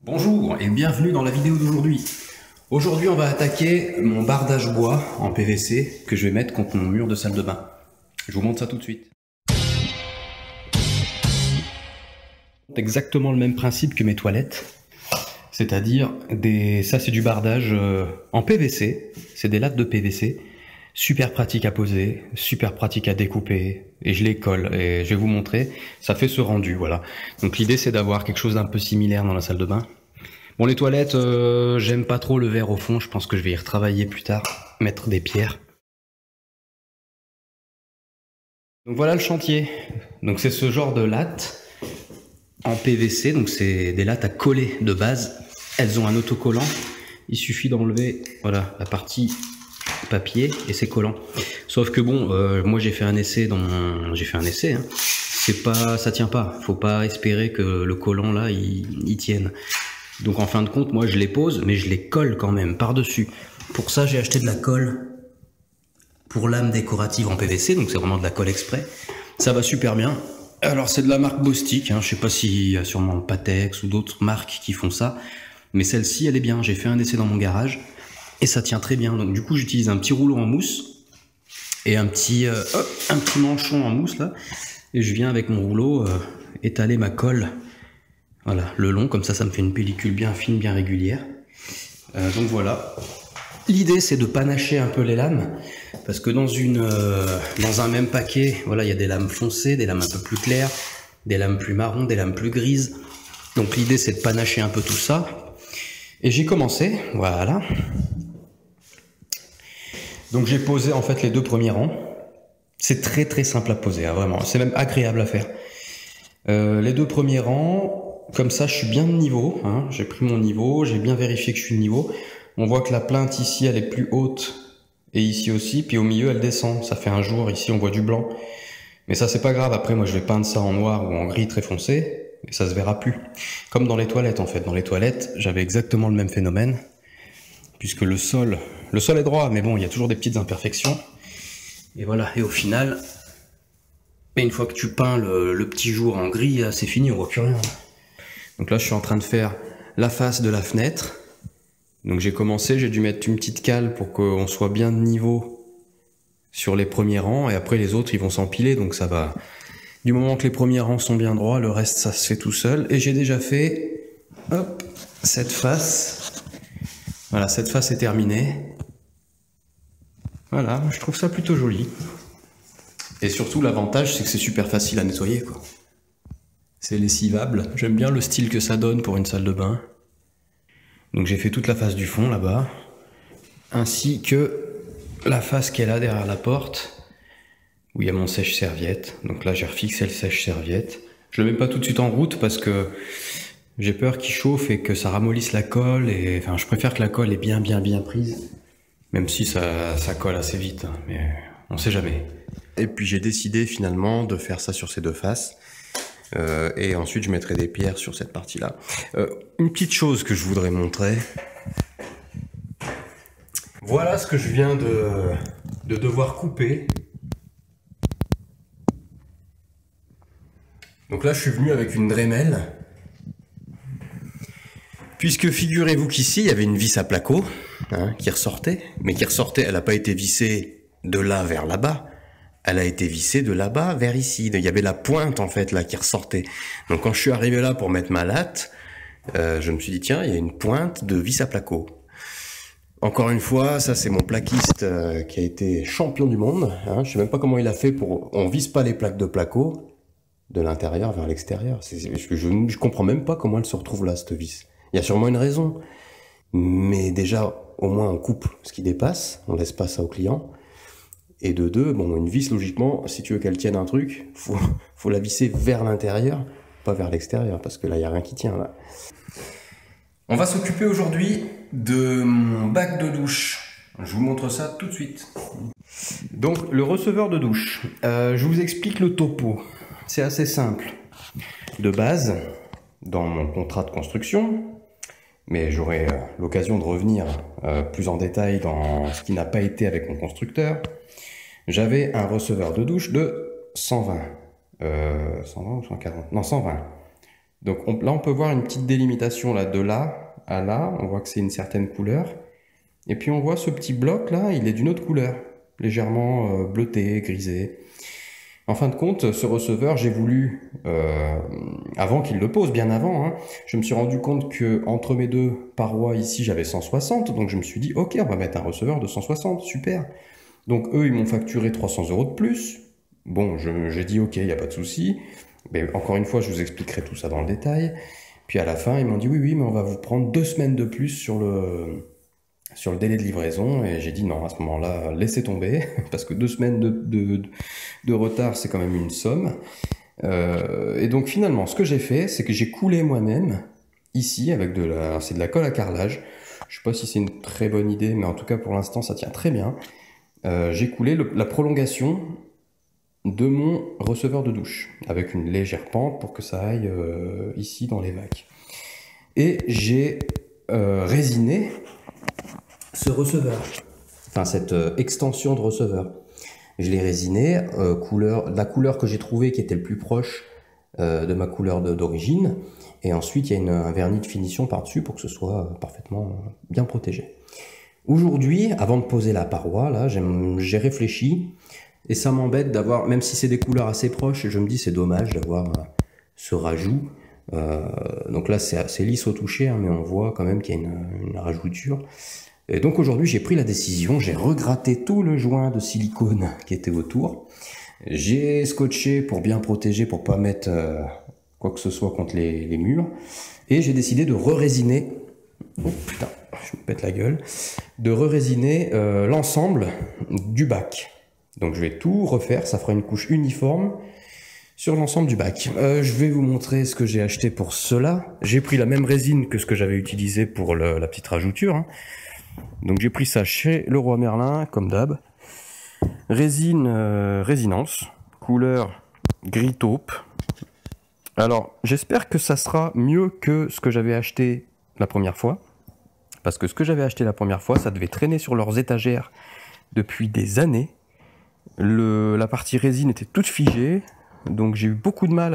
Bonjour et bienvenue dans la vidéo d'aujourd'hui. Aujourd'hui on va attaquer mon bardage bois en PVC que je vais mettre contre mon mur de salle de bain. Je vous montre ça tout de suite. Exactement le même principe que mes toilettes. C'est-à-dire, ça c'est du bardage en PVC, c'est des lattes de PVC. Super pratique à poser, super pratique à découper, et je les colle, et je vais vous montrer, ça fait ce rendu, voilà. Donc l'idée c'est d'avoir quelque chose d'un peu similaire dans la salle de bain. Bon, les toilettes, j'aime pas trop le verre au fond, je pense que je vais y retravailler plus tard, mettre des pierres. Donc voilà le chantier, donc c'est ce genre de lattes en PVC, donc c'est des lattes à coller de base, elles ont un autocollant, il suffit d'enlever, voilà, la partie papier et c'est collant. Sauf que bon, moi j'ai fait un essai hein. C'est pas, ça tient pas. Faut pas espérer que le collant là il tienne. Donc en fin de compte, moi je les pose, mais je les colle quand même par dessus. Pour ça, j'ai acheté de la colle pour lame décorative en PVC, donc c'est vraiment de la colle exprès. Ça va super bien. Alors c'est de la marque Bostik, hein. Je sais pas s'il y a sûrement Patex ou d'autres marques qui font ça, mais celle-ci elle est bien. J'ai fait un essai dans mon garage. Et ça tient très bien, donc du coup j'utilise un petit rouleau en mousse et un petit manchon en mousse là, et je viens avec mon rouleau étaler ma colle, voilà, le long, comme ça me fait une pellicule bien fine, bien régulière. Donc voilà, l'idée c'est de panacher un peu les lames, parce que dans un même paquet, voilà, il y a des lames foncées, des lames un peu plus claires, des lames plus marron, des lames plus grises, donc l'idée c'est de panacher un peu tout ça, et j'ai commencé, voilà. Donc j'ai posé en fait les deux premiers rangs. C'est très très simple à poser, hein, vraiment. C'est même agréable à faire. Les deux premiers rangs, comme ça je suis bien de niveau. Hein. J'ai pris mon niveau, j'ai bien vérifié que je suis de niveau. On voit que la plinthe ici elle est plus haute et ici aussi. Puis au milieu elle descend. Ça fait un jour, ici on voit du blanc. Mais ça c'est pas grave, après moi je vais peindre ça en noir ou en gris très foncé. Et ça se verra plus. Comme dans les toilettes en fait. Dans les toilettes j'avais exactement le même phénomène. Puisque le sol est droit, mais bon, il y a toujours des petites imperfections. Et voilà, et au final, une fois que tu peins le petit jour en gris, c'est fini, on voit plus rien. Donc là, je suis en train de faire la face de la fenêtre. Donc j'ai commencé, j'ai dû mettre une petite cale pour qu'on soit bien de niveau sur les premiers rangs, et après les autres, ils vont s'empiler, donc ça va. Du moment que les premiers rangs sont bien droits, le reste, ça se fait tout seul. Et j'ai déjà fait, hop, cette face. Voilà, cette face est terminée. Voilà, je trouve ça plutôt joli. Et surtout, l'avantage, c'est que c'est super facile à nettoyer, quoi. C'est lessivable. J'aime bien le style que ça donne pour une salle de bain. Donc j'ai fait toute la face du fond, là-bas. Ainsi que la face qui est là, derrière la porte, où il y a mon sèche-serviette. Donc là, j'ai refixé le sèche-serviette. Je le mets pas tout de suite en route parce que j'ai peur qu'il chauffe et que ça ramollisse la colle. Et enfin, je préfère que la colle est bien prise. Même si ça colle assez vite, hein, mais on sait jamais. Et puis j'ai décidé finalement de faire ça sur ces deux faces. Et ensuite je mettrai des pierres sur cette partie-là. Une petite chose que je voudrais montrer. Voilà ce que je viens de devoir couper. Donc là je suis venu avec une Dremel. Puisque figurez-vous qu'ici, il y avait une vis à placo, hein, qui ressortait, mais qui ressortait, elle n'a pas été vissée de là vers là-bas, elle a été vissée de là-bas vers ici. Il y avait la pointe, en fait, là, qui ressortait. Donc quand je suis arrivé là pour mettre ma latte, je me suis dit, tiens, il y a une pointe de vis à placo. Encore une fois, ça c'est mon plaquiste qui a été champion du monde, hein, je sais même pas comment il a fait pour... On visse pas les plaques de placo de l'intérieur vers l'extérieur. Je comprends même pas comment elle se retrouve là, cette vis. Il y a sûrement une raison, mais déjà, au moins on coupe ce qui dépasse, on laisse pas ça au client. Et de deux, bon, une vis, logiquement, si tu veux qu'elle tienne un truc, faut la visser vers l'intérieur, pas vers l'extérieur, parce que là, il n'y a rien qui tient, là. On va s'occuper aujourd'hui de mon bac de douche. Je vous montre ça tout de suite. Donc, le receveur de douche. Je vous explique le topo. C'est assez simple. De base, dans mon contrat de construction, mais j'aurai l'occasion de revenir plus en détail dans ce qui n'a pas été avec mon constructeur. J'avais un receveur de douche de 120. 120 ou 140 ? Non, 120. Donc là, on peut voir une petite délimitation là, de là à là. On voit que c'est une certaine couleur. Et puis on voit ce petit bloc là, il est d'une autre couleur, légèrement bleuté, grisé. En fin de compte, ce receveur, j'ai voulu, avant qu'il le pose, bien avant, hein, je me suis rendu compte que entre mes deux parois ici, j'avais 160, donc je me suis dit, ok, on va mettre un receveur de 160, super. Donc eux, ils m'ont facturé 300 € de plus. Bon, j'ai dit, ok, il n'y a pas de souci. Mais encore une fois, je vous expliquerai tout ça dans le détail. Puis à la fin, ils m'ont dit, oui, oui, mais on va vous prendre 2 semaines de plus sur le délai de livraison. Et j'ai dit non, à ce moment-là, laissez tomber, parce que 2 semaines de retard, c'est quand même une somme. Et donc finalement, ce que j'ai fait, c'est que j'ai coulé moi-même, ici, avec c'est de la colle à carrelage. Je sais pas si c'est une très bonne idée, mais en tout cas pour l'instant, ça tient très bien. J'ai coulé la prolongation de mon receveur de douche, avec une légère pente pour que ça aille ici dans les vagues. Et j'ai résiné ce receveur, enfin cette extension de receveur. Je l'ai résiné, la couleur que j'ai trouvée qui était le plus proche de ma couleur d'origine, et ensuite il y a un vernis de finition par-dessus pour que ce soit parfaitement bien protégé. Aujourd'hui, avant de poser la paroi, là, j'ai réfléchi, et ça m'embête d'avoir, même si c'est des couleurs assez proches, je me dis c'est dommage d'avoir ce rajout. Donc là c'est assez lisse au toucher, hein, mais on voit quand même qu'il y a une rajouture. Et donc aujourd'hui j'ai pris la décision, j'ai regratté tout le joint de silicone qui était autour. J'ai scotché pour bien protéger, pour pas mettre quoi que ce soit contre les murs. Et j'ai décidé de re-résiner, oh putain, je me pète la gueule, de re-résiner l'ensemble du bac. Donc je vais tout refaire, ça fera une couche uniforme sur l'ensemble du bac. Je vais vous montrer ce que j'ai acheté pour cela. J'ai pris la même résine que ce que j'avais utilisé pour la petite rajouture, hein. Donc j'ai pris ça chez Leroy Merlin, comme d'hab. Résine Résinance, couleur gris taupe. Alors j'espère que ça sera mieux que ce que j'avais acheté la première fois. Parce que ce que j'avais acheté la première fois, ça devait traîner sur leurs étagères depuis des années. La partie résine était toute figée. Donc j'ai eu beaucoup de mal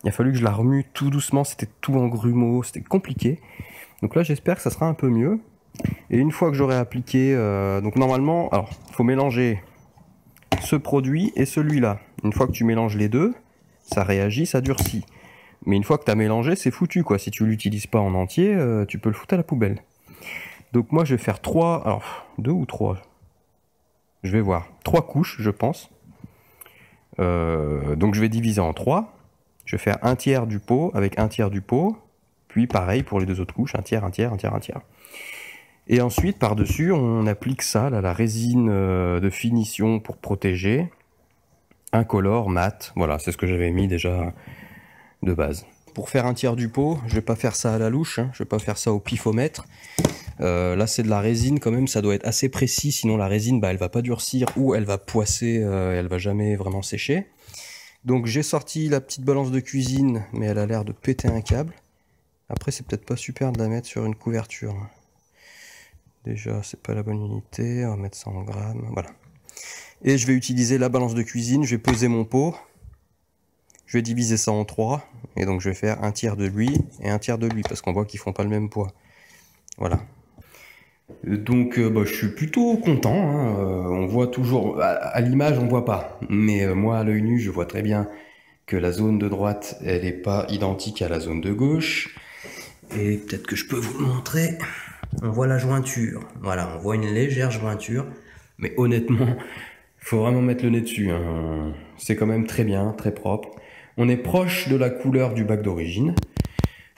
Il a fallu que je la remue tout doucement, c'était tout en grumeaux, c'était compliqué. Donc là j'espère que ça sera un peu mieux. Et une fois que j'aurai appliqué, donc normalement, alors il faut mélanger ce produit et celui-là. Une fois que tu mélanges les deux, ça réagit, ça durcit. Mais une fois que tu as mélangé, c'est foutu quoi. Si tu l'utilises pas en entier, tu peux le foutre à la poubelle. Donc moi je vais faire 2 ou 3. Je vais voir. 3 couches, je pense. Donc je vais diviser en 3. Je vais faire un tiers du pot avec un tiers du pot. Puis pareil pour les 2 autres couches, un tiers, un tiers, un tiers, un tiers. Et ensuite, par-dessus, on applique ça, là, la résine de finition pour protéger. Incolore, mat. Voilà, c'est ce que j'avais mis déjà de base. Pour faire un tiers du pot, je vais pas faire ça à la louche, hein, je vais pas faire ça au pifomètre. Là, c'est de la résine quand même, ça doit être assez précis, sinon la résine, elle va pas durcir ou elle va poisser, elle va jamais vraiment sécher. Donc j'ai sorti la petite balance de cuisine, mais elle a l'air de péter un câble. Après, c'est peut-être pas super de la mettre sur une couverture. Déjà, c'est pas la bonne unité, on va mettre ça en grammes, voilà. Et je vais utiliser la balance de cuisine, je vais peser mon pot. Je vais diviser ça en 3, et donc je vais faire un tiers de lui et un tiers de lui, parce qu'on voit qu'ils font pas le même poids. Voilà. Donc je suis plutôt content, hein. On voit toujours, à l'image on voit pas, mais moi à l'œil nu je vois très bien que la zone de droite elle est pas identique à la zone de gauche. Et peut-être que je peux vous le montrer. On voit la jointure, voilà, on voit une légère jointure, mais honnêtement, il faut vraiment mettre le nez dessus, hein. C'est quand même très bien, très propre. On est proche de la couleur du bac d'origine,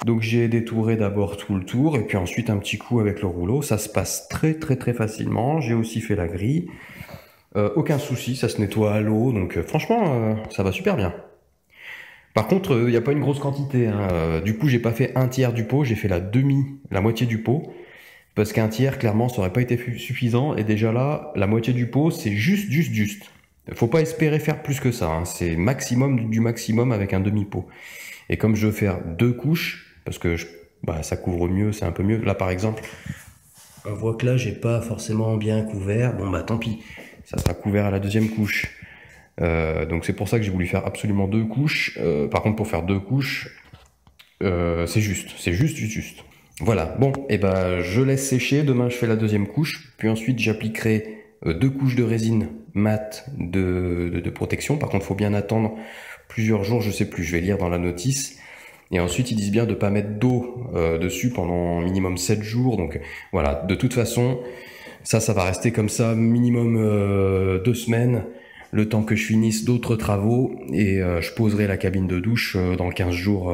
donc j'ai détouré d'abord tout le tour, et puis ensuite un petit coup avec le rouleau, ça se passe très facilement. J'ai aussi fait la grille, aucun souci, ça se nettoie à l'eau, donc franchement, ça va super bien. Par contre, il n'y a pas une grosse quantité, hein. Du coup, j'ai pas fait un tiers du pot, j'ai fait la moitié du pot. Parce qu'un tiers, clairement, ça aurait pas été suffisant. Et déjà là, la moitié du pot, c'est juste. Faut pas espérer faire plus que ça, hein. C'est maximum du maximum avec un demi-pot. Et comme je veux faire 2 couches, parce que ça couvre mieux, c'est un peu mieux. Là, par exemple, on voit que là, j'ai pas forcément bien couvert. Bon, tant pis. Ça sera couvert à la 2e couche. Donc c'est pour ça que j'ai voulu faire absolument 2 couches. Par contre, pour faire 2 couches, c'est juste. Voilà, bon, et ben je laisse sécher, demain je fais la deuxième couche, puis ensuite j'appliquerai 2 couches de résine mat de protection. Par contre, il faut bien attendre plusieurs jours, je sais plus, je vais lire dans la notice. Et ensuite, ils disent bien de pas mettre d'eau dessus pendant minimum 7 jours. Donc voilà, de toute façon, ça va rester comme ça minimum 2 semaines, le temps que je finisse d'autres travaux, et je poserai la cabine de douche dans 15 jours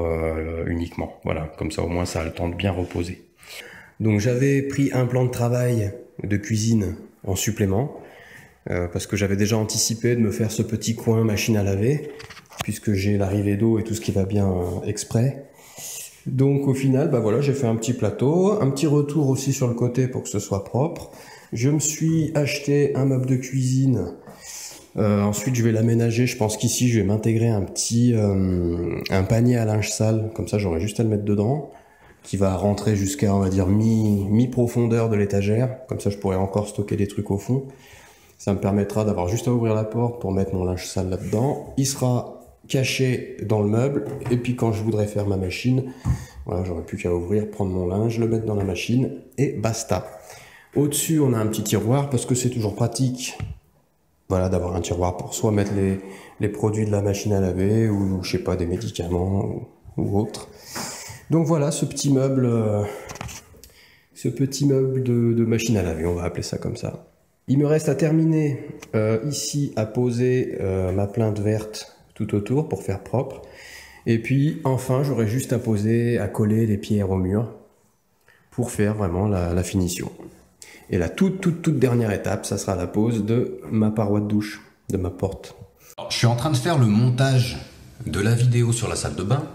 uniquement. Voilà, comme ça au moins ça a le temps de bien reposer. Donc j'avais pris un plan de travail de cuisine en supplément, parce que j'avais déjà anticipé de me faire ce petit coin machine à laver, puisque j'ai l'arrivée d'eau et tout ce qui va bien exprès. Donc au final, bah voilà, j'ai fait un petit plateau, un petit retour aussi sur le côté pour que ce soit propre. Je me suis acheté un meuble de cuisine. Ensuite, je vais l'aménager. Je pense qu'ici, je vais m'intégrer un petit un panier à linge sale. Comme ça, j'aurai juste à le mettre dedans, qui va rentrer jusqu'à, on va dire, mi-profondeur de l'étagère. Comme ça, je pourrai encore stocker des trucs au fond. Ça me permettra d'avoir juste à ouvrir la porte pour mettre mon linge sale là-dedans. Il sera caché dans le meuble, et puis quand je voudrais faire ma machine, voilà, j'aurais plus qu'à ouvrir, prendre mon linge, le mettre dans la machine, et basta. Au-dessus, on a un petit tiroir, parce que c'est toujours pratique, voilà, d'avoir un tiroir pour soit mettre les produits de la machine à laver, ou je sais pas, des médicaments, ou autre. Donc voilà, ce petit meuble de machine à laver, on va appeler ça comme ça. Il me reste à terminer ici, à poser ma plainte verte tout autour pour faire propre. Et puis enfin, j'aurai juste à coller les pierres au mur pour faire vraiment la finition. Et la toute dernière étape, ça sera la pose de ma paroi de douche, de ma porte. Alors, je suis en train de faire le montage de la vidéo sur la salle de bain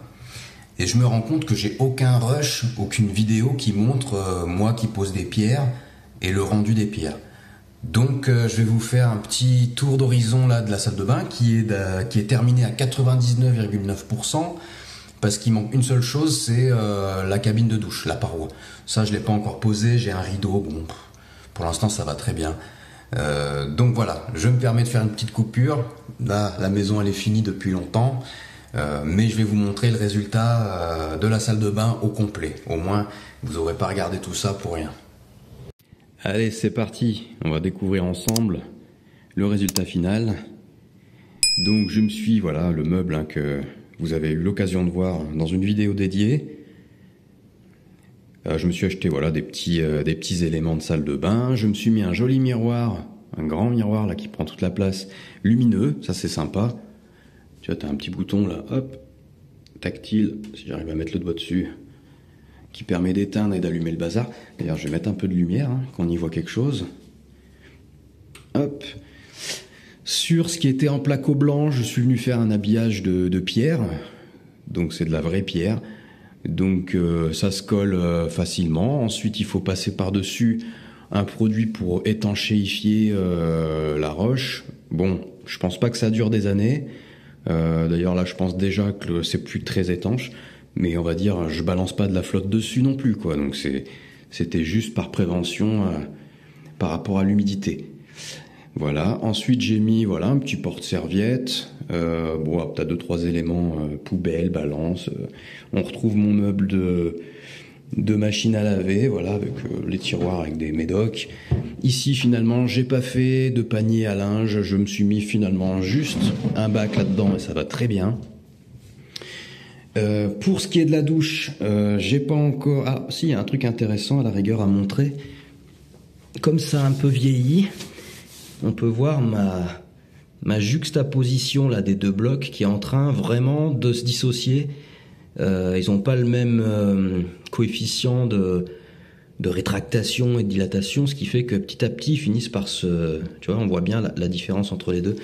et je me rends compte que j'ai aucun rush, aucune vidéo qui montre moi qui pose des pierres et le rendu des pierres. Donc je vais vous faire un petit tour d'horizon là de la salle de bain qui est terminée à 99,9% parce qu'il manque une seule chose, c'est la cabine de douche, la paroi. Ça je l'ai pas encore posé, j'ai un rideau, bon pour l'instant ça va très bien. Donc voilà, je me permets de faire une petite coupure. Là la maison elle est finie depuis longtemps, mais je vais vous montrer le résultat de la salle de bain au complet. Au moins vous n'aurez pas regardé tout ça pour rien. Allez, c'est parti, on va découvrir ensemble le résultat final. Donc je me suis, voilà, le meuble que vous avez eu l'occasion de voir dans une vidéo dédiée. Je me suis acheté voilà, des petits éléments de salle de bain. Je me suis mis un joli miroir, un grand miroir là qui prend toute la place, lumineux, ça c'est sympa. Tu vois, tu as un petit bouton là, hop, tactile, si j'arrive à mettre le doigt dessus, qui permet d'éteindre et d'allumer le bazar. D'ailleurs, je vais mettre un peu de lumière, qu'on y voit quelque chose. Hop. Sur ce qui était en placo blanc, je suis venu faire un habillage de pierre. Donc, c'est de la vraie pierre. Donc, ça se colle facilement. Ensuite, il faut passer par-dessus un produit pour étanchéifier la roche. Bon, je pense pas que ça dure des années. D'ailleurs, là, je pense déjà que c'est plus très étanche. Mais on va dire, je balance pas de la flotte dessus non plus, quoi. Donc c'était juste par prévention par rapport à l'humidité. Voilà. Ensuite, j'ai mis voilà un petit porte-serviette. Bon, t'as 2-3 éléments poubelle, balance. On retrouve mon meuble de machine à laver, voilà, avec les tiroirs avec des médocs. Ici, finalement, j'ai pas fait de panier à linge. Je me suis mis finalement juste un bac là-dedans et ça va très bien. Pour ce qui est de la douche, j'ai pas encore... Ah, si, il y a un truc intéressant à la rigueur à montrer. Comme ça a un peu vieilli, on peut voir ma juxtaposition là des deux blocs qui est en train vraiment de se dissocier. Ils n'ont pas le même coefficient de rétractation et de dilatation, ce qui fait que petit à petit ils finissent par se... Tu vois, on voit bien la différence entre les deux.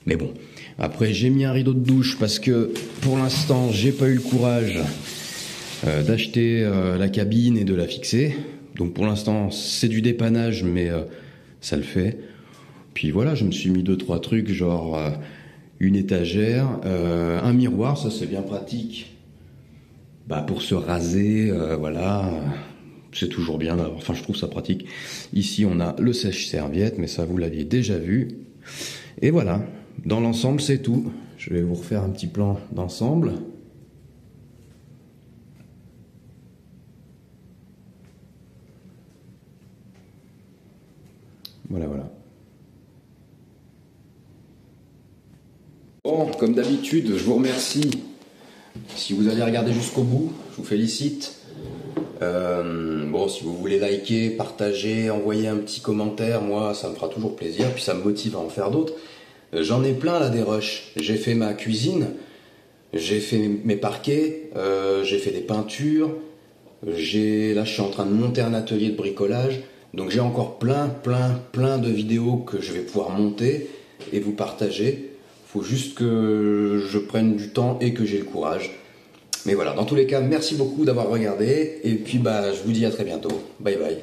Mais bon, après j'ai mis un rideau de douche parce que pour l'instant j'ai pas eu le courage d'acheter la cabine et de la fixer. Donc pour l'instant c'est du dépannage mais ça le fait. Puis voilà, je me suis mis 2-3 trucs genre une étagère, un miroir, ça c'est bien pratique. Bah pour se raser, voilà, c'est toujours bien d'avoir, enfin je trouve ça pratique. Ici on a le sèche-serviette, mais ça vous l'aviez déjà vu. Et voilà. Dans l'ensemble, c'est tout. Je vais vous refaire un petit plan d'ensemble. Voilà, voilà. Bon, comme d'habitude, je vous remercie. Si vous allez regarder jusqu'au bout, je vous félicite. Bon, si vous voulez liker, partager, envoyer un petit commentaire, moi ça me fera toujours plaisir, puis ça me motive à en faire d'autres. J'en ai plein là des rushs. J'ai fait ma cuisine, j'ai fait mes parquets, j'ai fait des peintures, là je suis en train de monter un atelier de bricolage, donc j'ai encore plein de vidéos que je vais pouvoir monter et vous partager. Faut juste que je prenne du temps et que j'ai le courage. Mais voilà, dans tous les cas, merci beaucoup d'avoir regardé, et puis bah je vous dis à très bientôt. Bye bye.